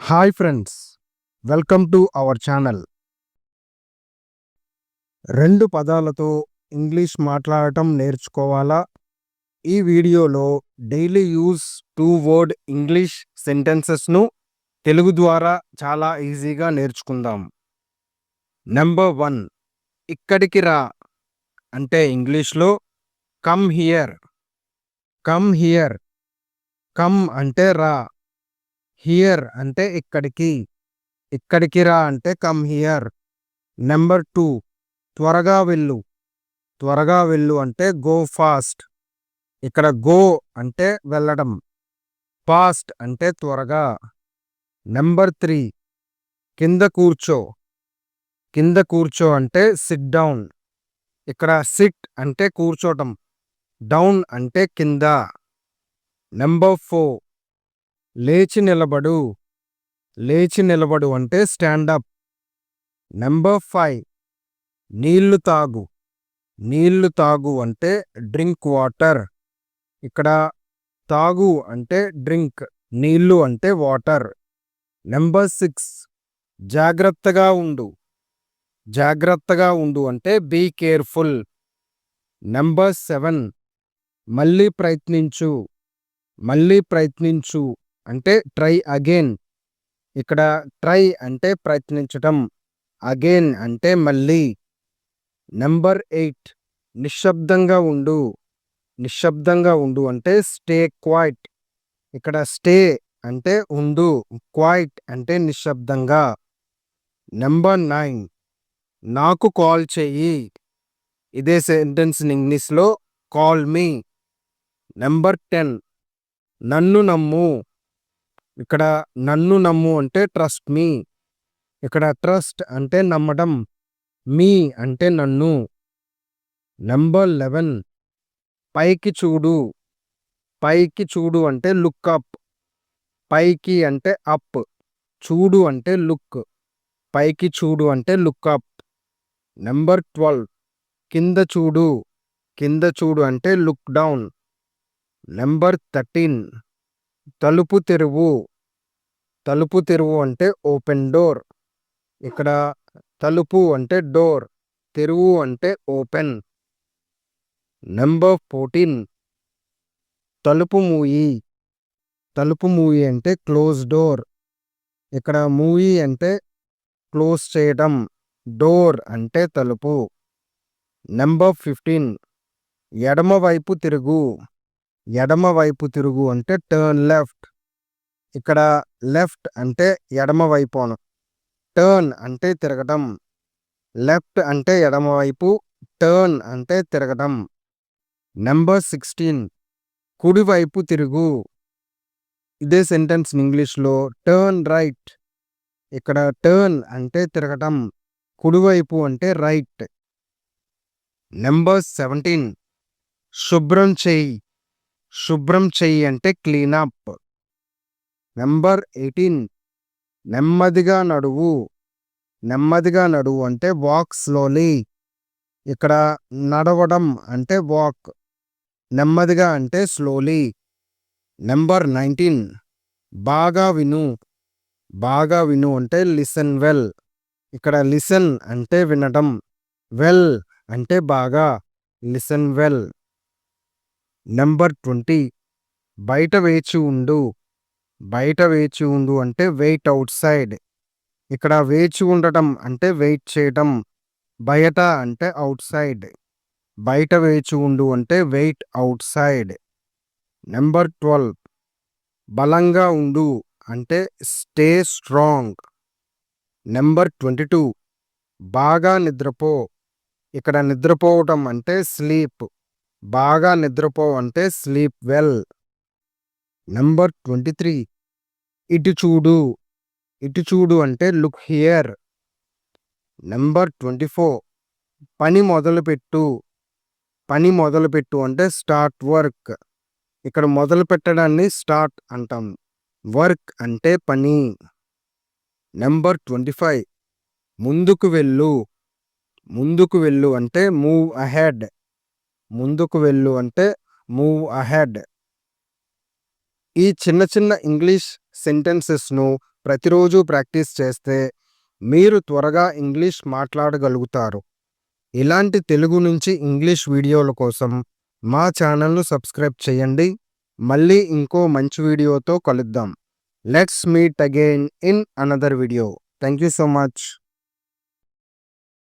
Hi friends, welcome to our channel. 2 పదాలతో English మాట్లాడటం నేర్చుకోవాలా? ఈ వీడియోలో డైలీ యూజ్ 2 వర్డ్ ఇంగ్లీష్ సెంటెన్సెస్ను తెలుగు ద్వారా చాలా ఈజీగా నేర్చుకుందాం. నెంబర్ 1, ఇక్కడికి రా అంటే ఇంగ్లీష్లో come here. Come here. Come అంటే రా, హియర్ అంటే ఇక్కడికి, ఇక్కడికి రా అంటే కమ్ హియర్. నెంబర్ 2, త్వరగా వెళ్ళు. త్వరగా వెళ్ళు అంటే గో ఫాస్ట్. ఇక్కడ గో అంటే వెళ్ళడం, ఫాస్ట్ అంటే త్వరగా. నెంబర్ 3, కింద కూర్చో. కింద కూర్చో అంటే సిట్ డౌన్. ఇక్కడ సిట్ అంటే కూర్చోటం, డౌన్ అంటే కింద. నెంబర్ 4, లేచి నిలబడు. లేచి నిలబడు అంటే స్టాండప్. నెంబర్ 5, నీళ్లు తాగు. నీళ్లు తాగు అంటే డ్రింక్ వాటర్. ఇక్కడ తాగు అంటే డ్రింక్, నీళ్లు అంటే వాటర్. నెంబర్ 6, జాగ్రత్తగా ఉండు. జాగ్రత్తగా ఉండు అంటే బీ కేర్ఫుల్. నెంబర్ 7, మళ్ళీ ప్రయత్నించు. మళ్ళీ ప్రయత్నించు అంటే ట్రై అగైన్. ఇక్కడ ట్రై అంటే ప్రయత్నించటం, అగైన్ అంటే మళ్ళీ. నెంబర్ 8, నిశ్శబ్దంగా ఉండు. నిశ్శబ్దంగా ఉండు అంటే స్టే క్వైట్. ఇక్కడ స్టే అంటే ఉండు, క్వైట్ అంటే నిశ్శబ్దంగా. నెంబర్ 9, నాకు కాల్ చెయ్యి. ఇదే సెంటెన్స్ ఇంగ్లీష్లో కాల్ మీ. నెంబర్ 10, నన్ను నమ్ము. ఇక్కడ నన్ను నమ్ము అంటే ట్రస్ట్ మీ. ఇక్కడ ట్రస్ట్ అంటే నమ్మడం, మీ అంటే నన్ను. నెంబర్ 11, పైకి చూడు. పైకి చూడు అంటే లుక్ అప్. పైకి అంటే అప్, చూడు అంటే లుక్, పైకి చూడు అంటే లుక్ అప్. నెంబర్ 12, కింద చూడు. కింద చూడు అంటే లుక్ డౌన్. నెంబర్ 13, తలుపు తెరువు. తలుపు తెరువు అంటే ఓపెన్ డోర్. ఇక్కడ తలుపు అంటే డోర్, తెరువు అంటే ఓపెన్. నెంబర్ 14, తలుపు మూయి. తలుపు మూయి అంటే క్లోజ్ డోర్. ఇక్కడ మూయి అంటే క్లోజ్ చేయడం, డోర్ అంటే తలుపు. నెంబర్ 15, ఎడమ వైపు తిరుగు. ఎడమ వైపు తిరుగు అంటే టర్న్ లెఫ్ట్. ఇక్కడ లెఫ్ట్ అంటే ఎడమ వైపు, టర్న్ అంటే తిరగడం, లెఫ్ట్ అంటే ఎడమవైపు, టర్న్ అంటే తిరగడం. నెంబర్ 16, కుడివైపు తిరుగు. ఇదే సెంటెన్స్ ఇంగ్లీష్లో టర్న్ రైట్. ఇక్కడ టర్న్ అంటే తిరగడం, కుడివైపు అంటే రైట్. నెంబర్ 17, శుభ్రం చెయ్యి. శుభ్రం చెయ్యి అంటే క్లీనప్. నెంబర్ 18, నెమ్మదిగా నడువు. నెమ్మదిగా నడువు అంటే వాక్ స్లోలీ. ఇక్కడ నడవడం అంటే వాక్, నెమ్మదిగా అంటే స్లోలీ. నెంబర్ 19, బాగా విను. బాగా విను అంటే లిసన్ వెల్. ఇక్కడ లిసన్ అంటే వినడం, వెల్ అంటే బాగా, లిసన్ వెల్. నెంబర్ 20, బయట వేచి ఉండు. బయట వేచి ఉండు అంటే వెయిట్ అవుట్ సైడ్. ఇక్కడ వేచి ఉండటం అంటే వెయిట్ చేయటం, బయట అంటే అవుట్ సైడ్, బయట వేచి ఉండు అంటే వెయిట్ అవుట్ సైడ్. నెంబర్ 12, బలంగా ఉండు అంటే స్టే స్ట్రాంగ్. నెంబర్ 22, బాగా నిద్రపో. ఇక్కడ నిద్రపోవటం అంటే స్లీప్, బాగా నిద్రపో అంటే స్లీప్ వెల్. నెంబర్ 23, ఇటు చూడు. ఇటు చూడు అంటే లుక్ హియర్. నెంబర్ 24, పని మొదలుపెట్టు. పని మొదలుపెట్టు అంటే స్టార్ట్ వర్క్. ఇక్కడ మొదలు పెట్టడాన్ని స్టార్ట్ అంటాం, వర్క్ అంటే పని. నెంబర్ 25, ముందుకు వెళ్ళు. ముందుకు వెళ్ళు అంటే మూవ్ అహెడ్. ముందుకు వెళ్ళు అంటే మూవ్ అహెడ్. ఈ చిన్న చిన్న ఇంగ్లీష్ సెంటెన్సెస్ను ప్రతిరోజు ప్రాక్టీస్ చేస్తే మీరు త్వరగా ఇంగ్లీష్ మాట్లాడగలుగుతారు. ఇలాంటి తెలుగు నుంచి ఇంగ్లీష్ వీడియోల కోసం మా ఛానల్ను సబ్స్క్రైబ్ చేయండి. మళ్ళీ ఇంకో మంచి వీడియోతో కలుద్దాం. Let's meet again in another video. Thank you so much.